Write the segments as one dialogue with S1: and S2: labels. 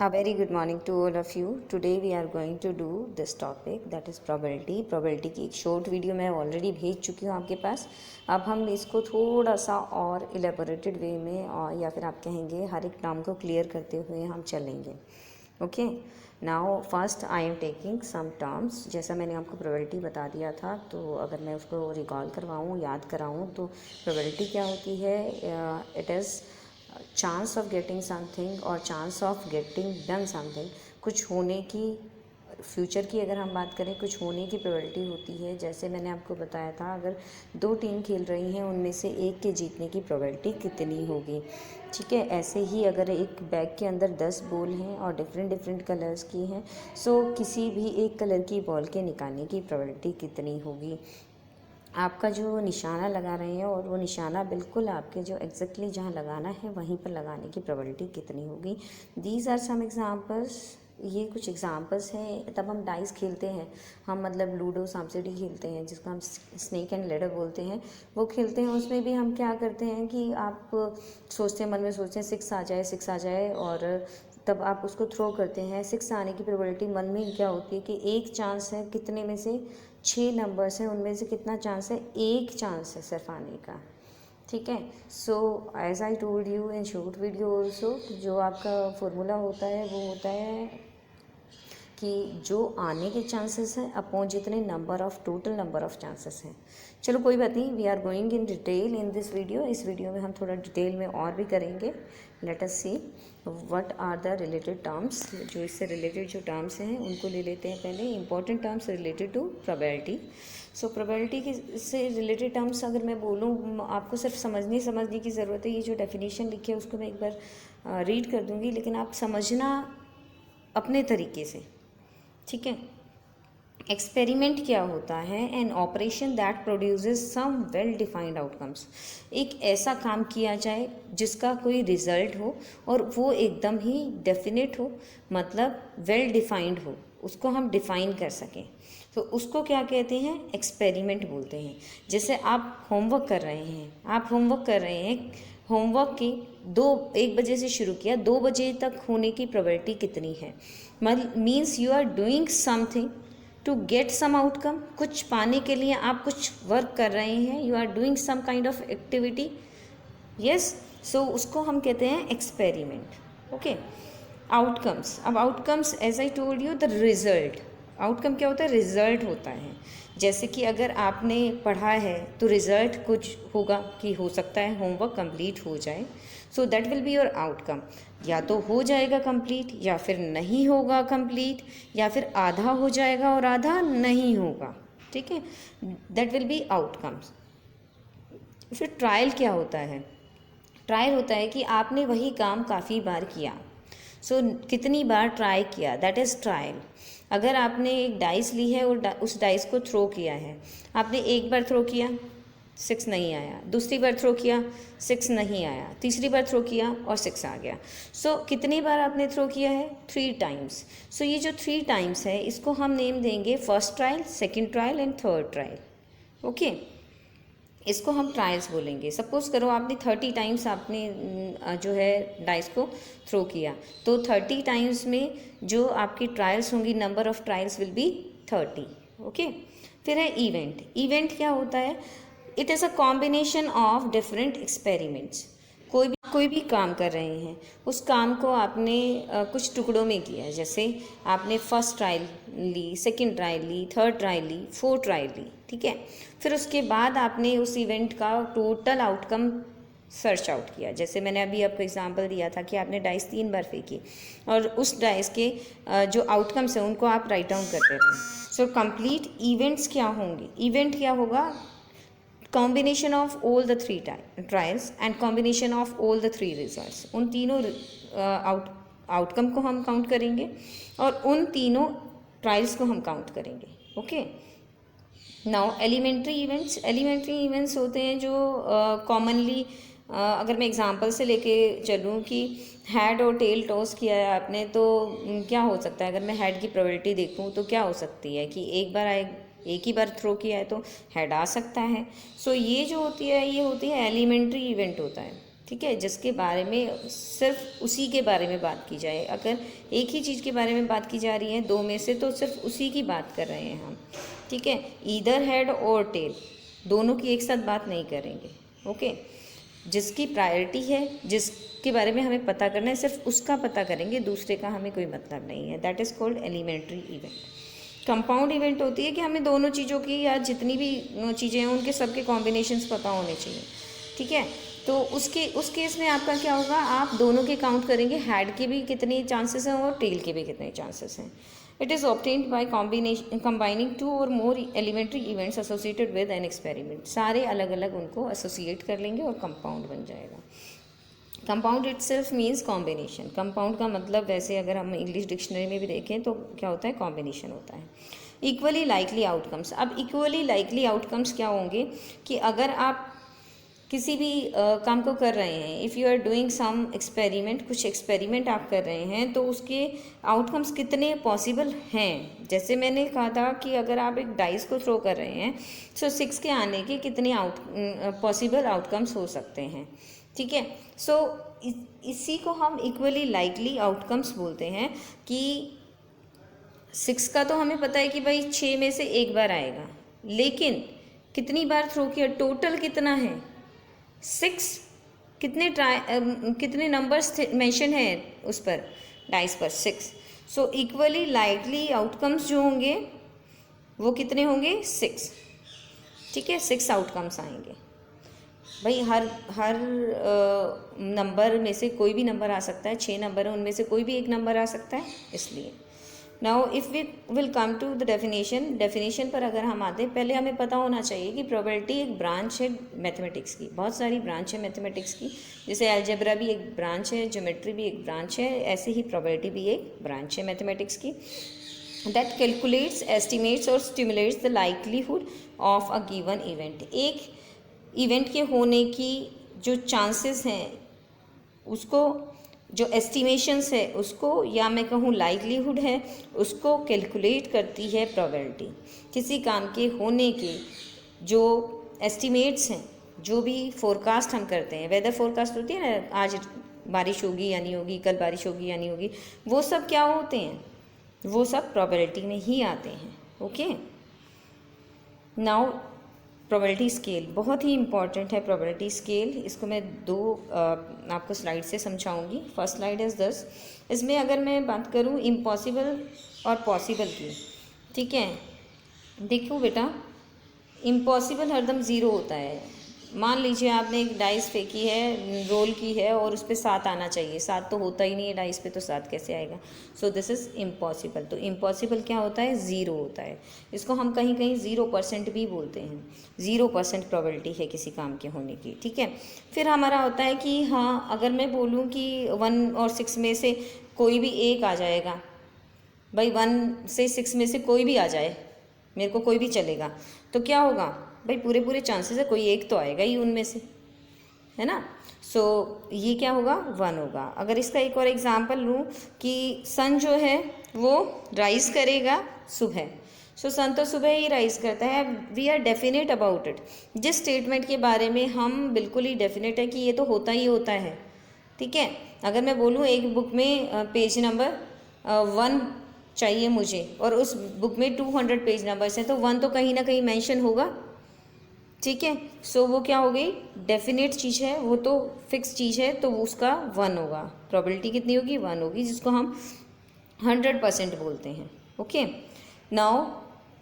S1: A very good morning to all of you. Today we are going to do this topic that is probability. Probability की एक short video मैं already भेज चुकी हूँ आपके पास. अब हम इसको थोड़ा सा और इलेबोरेटेड वे में और या फिर आप कहेंगे हर एक टर्म को क्लियर करते हुए हम चलेंगे. Okay, now first I am taking some terms. जैसा मैंने आपको प्रोबेबिलिटी बता दिया था, तो अगर मैं उसको रिकॉल करवाऊँ, याद कराऊँ, तो प्रोबेबिलिटी क्या होती है? It is chance of getting something और chance of getting done something. कुछ होने की, फ्यूचर की अगर हम बात करें, कुछ होने की प्रोबेबिलिटी होती है. जैसे मैंने आपको बताया था, अगर दो टीम खेल रही हैं, उनमें से एक के जीतने की प्रोबेबिलिटी कितनी होगी. ठीक है, ऐसे ही अगर एक बैग के अंदर 10 बॉल हैं और डिफरेंट डिफरेंट कलर्स की हैं, सो किसी भी एक कलर की बॉल के निकालने की प्रोबेबिलिटी कितनी होगी. आपका जो निशाना लगा रहे हैं और वो निशाना बिल्कुल आपके जो एग्जैक्टली जहाँ लगाना है वहीं पर लगाने की प्रोबेबिलिटी कितनी होगी. These are some examples. ये कुछ एग्जांपल्स हैं. तब हम डाइस खेलते हैं, हम मतलब लूडो सांप सीढ़ी खेलते हैं, जिसको हम स्नेक एंड लैडर बोलते हैं, वो खेलते हैं. उसमें भी हम क्या करते हैं कि आप सोचते हैं, मन में सोचते हैं 6 आ जाए और तब आप उसको थ्रो करते हैं. 6 आने की प्रोबेबिलिटी मन में क्या होती है कि एक चांस है, कितने में से 6 नंबर्स हैं, उनमें से कितना चांस है? एक चांस है सिर्फ आने का. ठीक है. So as I told you in short video also, जो आपका फॉर्मूला होता है वो होता है कि जो आने के चांसेस हैं अपॉन जितने number of total number of chances हैं. चलो कोई बात नहीं, we are going in detail in this video. इस वीडियो में हम थोड़ा डिटेल में और भी करेंगे. Let us see what are the related terms. जो इससे रिलेटेड जो टर्म्स हैं उनको ले लेते हैं पहले. Important terms related to probability. So probability के से रिलेटेड टर्म्स अगर मैं बोलूँ, आपको सिर्फ समझने की ज़रूरत है. ये जो डेफिनेशन लिखी है उसको मैं एक बार रीड कर दूँगी, लेकिन आप समझना अपने तरीके से. ठीक है. एक्सपेरिमेंट क्या होता है? An operation that produces some well defined outcomes. एक ऐसा काम किया जाए जिसका कोई रिजल्ट हो और वो एकदम ही डेफिनेट हो, मतलब वेल डिफाइंड हो, उसको हम डिफाइन कर सकें, तो उसको क्या कहते हैं? एक्सपेरिमेंट बोलते हैं. जैसे आप होमवर्क कर रहे हैं, होमवर्क की 1 बजे से शुरू किया, 2 बजे तक होने की प्रोबेबिलिटी कितनी है? Means you are doing something to get some outcome. कुछ पाने के लिए आप कुछ वर्क कर रहे हैं, you are doing some kind of activity. Yes, so उसको हम कहते हैं एक्सपेरिमेंट. ओके. आउटकम्स. अब outcomes as I told you the result. Outcome क्या होता है? रिजल्ट होता है. जैसे कि अगर आपने पढ़ा है तो रिजल्ट कुछ होगा कि हो सकता है होमवर्क कंप्लीट हो जाए. So that will be your outcome. या तो हो जाएगा कंप्लीट, या फिर नहीं होगा कंप्लीट, या फिर आधा हो जाएगा और आधा नहीं होगा. ठीक है, दैट विल बी आउटकम्स. फिर ट्रायल क्या होता है? ट्रायल होता है कि आपने वही काम काफ़ी बार किया. सो कितनी बार ट्राई किया, दैट इज़ ट्रायल. अगर आपने एक डाइस ली है और उस डाइस को थ्रो किया है, आपने एक बार थ्रो किया, 6 नहीं आया. दूसरी बार थ्रो किया, 6 नहीं आया. तीसरी बार थ्रो किया और 6 आ गया. सो कितनी बार आपने थ्रो किया है? 3 टाइम्स. सो ये जो 3 टाइम्स है, इसको हम नेम देंगे first trial, second trial and third trial. Okay, इसको हम ट्रायल्स बोलेंगे. सपोज करो आपने 30 टाइम्स आपने जो है डाइस को थ्रो किया, तो 30 टाइम्स में जो आपकी ट्रायल्स होंगी, number of trials will be 30. Okay. फिर है इवेंट. इवेंट क्या होता है? It is a combination of different experiments. कोई भी काम कर रहे हैं, उस काम को आपने कुछ टुकड़ों में किया है. जैसे आपने फर्स्ट ट्रायल ली, सेकंड ट्रायल ली, थर्ड ट्रायल ली, फोर्थ ट्रायल ली. ठीक है. फिर उसके बाद आपने उस इवेंट का टोटल आउटकम सर्च आउट किया. जैसे मैंने अभी आपको एग्जांपल दिया था कि आपने डाइस 3 बार फेंकी और उस डाइस के जो आउटकम्स हैं उनको आप राइट डाउन करते रहे. सो कंप्लीट इवेंट्स क्या होंगे? इवेंट क्या होगा? Combination of all the 3 trials and combination of all the 3 results. उन तीनों आउटकम को हम काउंट करेंगे और उन तीनों ट्रायल्स को हम काउंट करेंगे. Okay. Now elementary events. Elementary events होते हैं जो कॉमनली अगर मैं एग्जांपल से लेके चलूँ कि हेड और टेल टॉस किया है आपने, तो क्या हो सकता है? अगर मैं हेड की प्रोबेबिलिटी देखूँ तो क्या हो सकती है कि एक ही बार थ्रो किया है तो हेड आ सकता है. सो ये जो होती है, ये होती है एलिमेंट्री इवेंट होता है. ठीक है, जिसके बारे में सिर्फ उसी के बारे में बात की जाए। अगर एक ही चीज़ के बारे में बात की जा रही है दो में से, तो सिर्फ उसी की बात कर रहे हैं हम, ठीक है। ईदर हेड और टेल, दोनों की एक साथ बात नहीं करेंगे, ओके। जिसकी प्रायोरिटी है, जिसके बारे में हमें पता करना है, सिर्फ उसका पता करेंगे, दूसरे का हमें कोई मतलब नहीं है। That is called elementary event. Compound event होती है कि हमें दोनों चीज़ों की या जितनी भी चीज़ें हैं उनके सबके कॉम्बिनेशंस पता होने चाहिए, ठीक है। तो उस केस में आपका क्या होगा, आप दोनों के काउंट करेंगे, हेड के भी कितने चांसेस हैं और टेल के भी कितने चांसेस हैं। It is obtained by combining two or more elementary events associated with an experiment. सारे अलग अलग उनको एसोसिएट कर लेंगे और कंपाउंड बन जाएगा। Compound it self means combination. Compound का मतलब वैसे अगर हम इंग्लिश डिक्शनरी में भी देखें तो क्या होता है, कॉम्बिनेशन होता है। Equally likely outcomes. अब इक्वली लाइकली आउटकम्स क्या होंगे कि अगर आप किसी भी काम को कर रहे हैं, if you are doing some experiment, कुछ एक्सपेरिमेंट आप कर रहे हैं, तो उसके आउटकम्स कितने पॉसिबल हैं। जैसे मैंने कहा था कि अगर आप एक डाइस को थ्रो कर रहे हैं, सो 6 के आने के कितने पॉसिबल आउटकम्स हो सकते हैं, ठीक है। सो इसी को हम इक्वली लाइकली आउटकम्स बोलते हैं कि 6 का तो हमें पता है कि भाई 6 में से एक बार आएगा, लेकिन कितनी बार थ्रो किया, टोटल कितना है 6, कितने नंबर्स मेंशन है उस पर डाइस पर 6। सो इक्वली लाइकली आउटकम्स जो होंगे वो कितने होंगे 6, ठीक है। 6 आउटकम्स आएंगे भाई। हर नंबर में से कोई भी नंबर आ सकता है, 6 नंबर है उनमें से कोई भी एक नंबर आ सकता है, इसलिए। Now if we will come to the definition पर अगर हम आते हैं, पहले हमें पता होना चाहिए कि प्रोबेबिलिटी एक ब्रांच है मैथमेटिक्स की। बहुत सारी ब्रांच है मैथमेटिक्स की, जैसे अलजेब्रा भी एक ब्रांच है, ज्योमेट्री भी एक ब्रांच है, ऐसे ही प्रोबेबिलिटी भी एक ब्रांच है मैथमेटिक्स की। दैट कैलकुलेट्स, एस्टिमेट्स और stimulates the likelihood of a given event. एक इवेंट के होने की जो चांसेस हैं उसको, जो एस्टिमेशंस है उसको, या मैं कहूँ लाइकलीहुड है, उसको कैलकुलेट करती है प्रोबेबिलिटी। किसी काम के होने के जो एस्टिमेट्स हैं, जो भी फोरकास्ट हम करते हैं, वेदर फोरकास्ट होती है ना, आज बारिश होगी या नहीं होगी, कल बारिश होगी या नहीं होगी, वो सब क्या होते हैं, वो सब प्रोबेबिलिटी में ही आते हैं, ओके। नाउ प्रोबेबिलिटी स्केल बहुत ही इंपॉर्टेंट है। प्रोबेबिलिटी स्केल, इसको मैं दो आपको स्लाइड से समझाऊंगी। First slide is this. इसमें अगर मैं बात करूं इम्पॉसिबल और पॉसिबल की, ठीक है। देखो बेटा, इम्पॉसिबल हरदम ज़ीरो होता है। मान लीजिए आपने एक डाइस फेंकी है, रोल की है, और उस पर 7 आना चाहिए, 7 तो होता ही नहीं है डाइस पे, तो 7 कैसे आएगा। सो दिस इज़ इम्पॉसिबल। तो इम्पॉसिबल क्या होता है, ज़ीरो होता है। इसको हम कहीं कहीं 0% भी बोलते हैं। 0% प्रोबेबिलिटी है किसी काम के होने की, ठीक है। फिर हमारा होता है कि हाँ, अगर मैं बोलूँ कि 1 और 6 में से कोई भी एक आ जाएगा, भाई 1 से 6 में से कोई भी आ जाए, मेरे को कोई भी चलेगा, तो क्या होगा भाई, पूरे चांसेस है कोई एक तो आएगा ही उनमें से, है ना। सो ये क्या होगा, 1 होगा। अगर इसका एक और एग्जांपल लूँ कि सन जो है वो राइज करेगा सुबह, सो सन तो सुबह ही राइज करता है। We are definite about it. जिस स्टेटमेंट के बारे में हम बिल्कुल ही डेफिनेट है कि ये तो होता ही होता है, ठीक है। अगर मैं बोलूँ एक बुक में पेज नंबर 1 चाहिए मुझे, और उस बुक में 200 पेज नंबर्स हैं, तो 1 तो कहीं ना कहीं मेंशन होगा, ठीक है। सो वो क्या हो गई, डेफिनेट चीज़ है, वो तो फिक्स चीज़ है, तो उसका 1 होगा। प्रोबेबिलिटी कितनी होगी, 1 होगी, जिसको हम 100% बोलते हैं, ओके। नाउ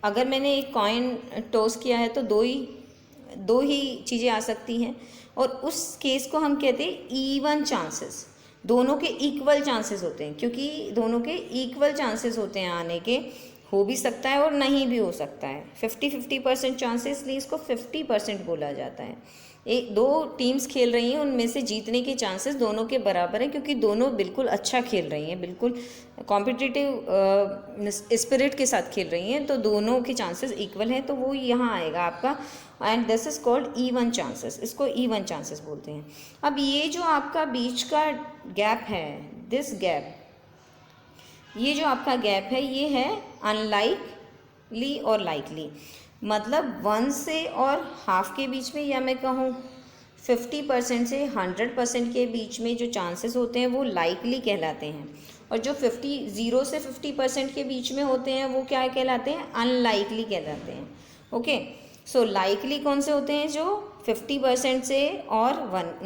S1: अगर मैंने एक कॉइन टॉस किया है तो दो ही चीज़ें आ सकती हैं, और उस केस को हम कहते हैं इवन चांसेस। दोनों के इक्वल चांसेस होते हैं, क्योंकि दोनों के इक्वल चांसेस होते हैं आने के। हो भी सकता है और नहीं भी हो सकता है। 50-50% चांसेस, इसलिए इसको 50% बोला जाता है। एक दो टीम्स खेल रही हैं, उनमें से जीतने के चांसेस दोनों के बराबर हैं, क्योंकि दोनों बिल्कुल अच्छा खेल रही हैं, बिल्कुल कॉम्पिटिटिव स्पिरिट के साथ खेल रही हैं, तो दोनों के चांसेस इक्वल हैं, तो वो यहाँ आएगा आपका, and this is called even chances. इसको इवन चांसेस बोलते हैं। अब ये जो आपका बीच का गैप है, दिस गैप, ये जो आपका गैप है, ये है अनलाइकली और लाइकली। मतलब 1 से और हाफ के बीच में, या मैं कहूँ 50% से 100% के बीच में जो चांसेस होते हैं वो लाइकली कहलाते हैं, और जो 0 से 50% के बीच में होते हैं वो क्या कहलाते हैं, अनलाइकली कहलाते हैं। ओके, सो लाइकली कौन से होते हैं, जो 50% से और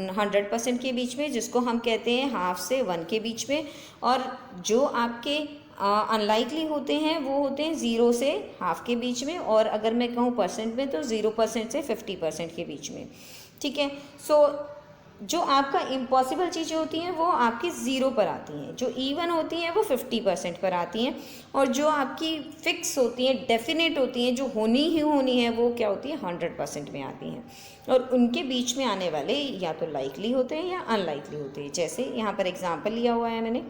S1: 100% के बीच में, जिसको हम कहते हैं हाफ से 1 के बीच में, और जो आपके अनलाइकली होते हैं वो होते हैं 0 से हाफ के बीच में, और अगर मैं कहूँ परसेंट में तो 0% से 50% के बीच में। ठीक है, सो जो आपका इम्पॉसिबल चीज़ें होती हैं वो आपकी 0 पर आती हैं, जो इवन होती हैं वो 50% पर आती हैं, और जो आपकी फिक्स होती हैं, डेफिनेट होती हैं, जो होनी ही होनी है, वो क्या होती है, 100% में आती हैं। और उनके बीच में आने वाले या तो लाइकली होते हैं या अनलाइकली होते हैं। जैसे यहाँ पर एग्जाम्पल लिया हुआ है मैंने,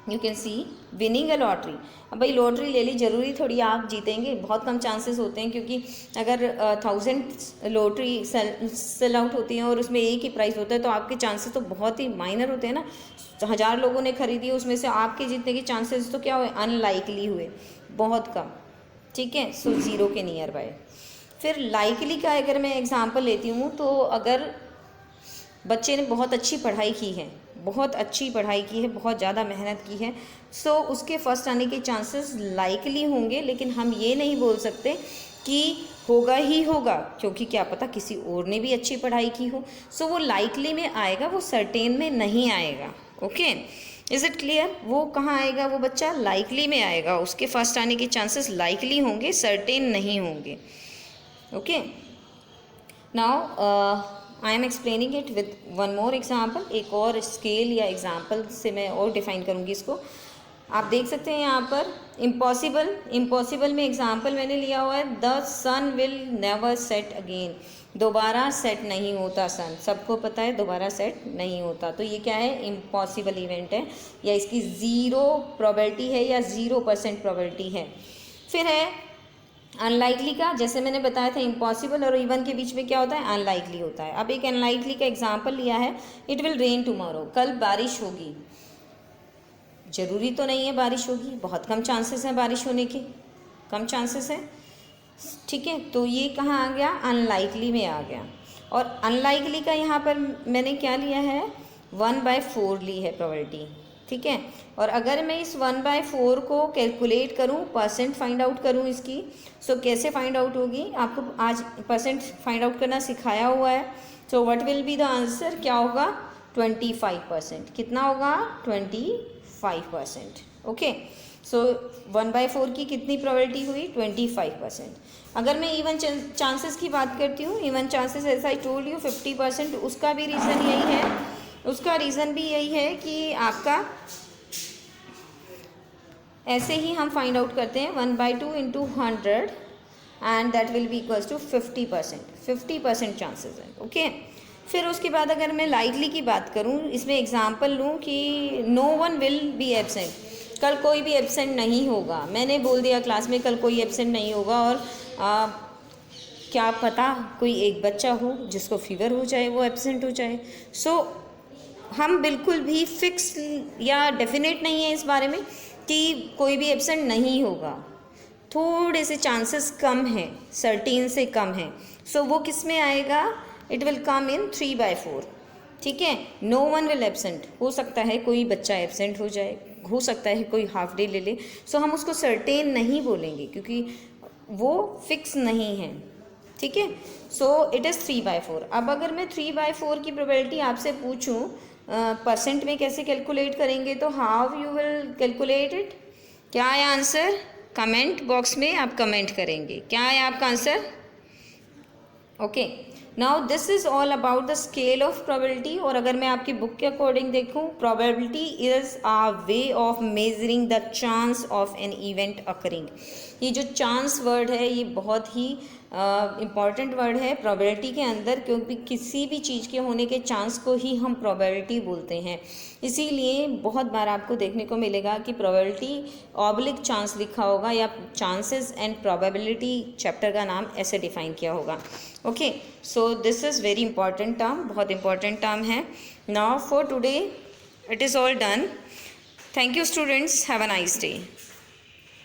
S1: you can see winning a lottery. अब भाई लॉटरी ले ली, ज़रूरी थोड़ी आप जीतेंगे, बहुत कम चांसेस होते हैं, क्योंकि अगर 1000 लॉटरी सेल आउट होती हैं और उसमें एक ही प्राइस होता है तो आपके चांसेस तो बहुत ही माइनर होते हैं ना। 1000 लोगों ने खरीदी, उसमें से आपके जीतने के चांसेस तो क्या हुए, अनलाइकली हुए, बहुत कम। ठीक है, सो 0 के नियर बाय। फिर लाइकली का अगर मैं एग्जांपल लेती हूँ, तो अगर बच्चे ने बहुत अच्छी पढ़ाई की है, बहुत अच्छी पढ़ाई की है, बहुत ज़्यादा मेहनत की है, सो उसके फर्स्ट आने के चांसेस लाइकली होंगे, लेकिन हम ये नहीं बोल सकते कि होगा ही होगा, क्योंकि क्या पता किसी और ने भी अच्छी पढ़ाई की हो। सो वो लाइकली में आएगा, वो सर्टेन में नहीं आएगा। Okay, is it clear? वो कहाँ आएगा, वो बच्चा लाइकली में आएगा, उसके फर्स्ट आने के चांसेस लाइकली होंगे, सर्टेन नहीं होंगे। Okay, now I am explaining it with one more example. एक और स्केल या एग्जाम्पल से मैं और डिफाइन करूँगी इसको। आप देख सकते हैं यहाँ पर इम्पॉसिबल में एग्जाम्पल मैंने लिया हुआ है, the sun will never set again. दोबारा सेट नहीं होता सन, सबको पता है दोबारा सेट नहीं होता, तो ये क्या है, इम्पॉसिबल इवेंट है, या इसकी 0 प्रोबेबिलिटी है या 0% प्रोबेबिलिटी है। फिर है अनलाइकली का, जैसे मैंने बताया था इम्पॉसिबल और इवन के बीच में क्या होता है, अनलाइकली होता है। अब एक अनलाइकली का एग्जांपल लिया है, इट विल रेन टुमारो, कल बारिश होगी। ज़रूरी तो नहीं है बारिश होगी, बहुत कम चांसेस हैं बारिश होने के, कम चांसेस हैं। ठीक है, तो ये कहाँ आ गया, अनलाइकली में आ गया। और अनलाइकली का यहाँ पर मैंने क्या लिया है, 1/4 ली है प्रोबेबिलिटी। ठीक है, और अगर मैं इस 1/4 को कैलकुलेट करूँ, परसेंट फाइंड आउट करूँ इसकी, सो कैसे फाइंड आउट होगी, आपको आज परसेंट फाइंड आउट करना सिखाया हुआ है। So what will be the answer, क्या होगा, 25%। कितना होगा, 25%। ओके, सो 1/4 की कितनी प्रोबेबिलिटी हुई, 25%। अगर मैं इवन चांसेस की बात करती हूँ, इवन चांसेस ऐसा आई टोल्ड यू 50%, उसका भी रीज़न यही है, उसका रीज़न भी यही है कि आपका ऐसे ही हम फाइंड आउट करते हैं 1/2 × 100 and that will be equals to 50% chances हैं। ओके, फिर उसके बाद अगर मैं लाइकली की बात करूँ, इसमें एग्जांपल लूँ कि no one will be absent, कल कोई भी एब्सेंट नहीं होगा। मैंने बोल दिया क्लास में कल कोई एब्सेंट नहीं होगा, और क्या पता कोई एक बच्चा हो जिसको फीवर हो जाए, वो एब्सेंट हो जाए। सो हम बिल्कुल भी फिक्स या डेफिनेट नहीं है इस बारे में कि कोई भी एब्सेंट नहीं होगा, थोड़े से चांसेस कम हैं, सर्टीन से कम हैं। सो वो किस में आएगा, इट विल कम इन 3/4। ठीक है, नो वन विल एब्सेंट, हो सकता है कोई बच्चा एब्सेंट हो जाए, हो सकता है कोई हाफ डे ले ले, सो हम उसको सर्टेन नहीं बोलेंगे क्योंकि वो फिक्स नहीं है। ठीक है, सो इट इज़ 3/4। अब अगर मैं 3/4 की प्रोबेबिलिटी आपसे पूछूं परसेंट में कैसे कैलकुलेट करेंगे, तो how you will calculate it, क्या है आंसर, कमेंट बॉक्स में आप कमेंट करेंगे क्या है आपका answer. Okay, now this is all about the scale of probability. और अगर मैं आपकी बुक के अकॉर्डिंग देखूं, probability is a way of measuring the chance of an event occurring. ये जो चांस वर्ड है ये बहुत ही इम्पॉर्टेंट वर्ड है प्रोबेबिलिटी के अंदर, क्योंकि किसी भी चीज़ के होने के चांस को ही हम प्रोबेबिलिटी बोलते हैं। इसीलिए बहुत बार आपको देखने को मिलेगा कि प्रोबेबिलिटी ऑब्लिक चांस लिखा होगा, या चांसेस एंड प्रोबेबिलिटी चैप्टर का नाम ऐसे डिफाइन किया होगा। Okay, so this is very important term, बहुत इंपॉर्टेंट टर्म है। Now for today it is all done. Thank you students, have a nice day,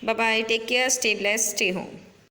S1: bye bye, take care, stay blessed, stay home.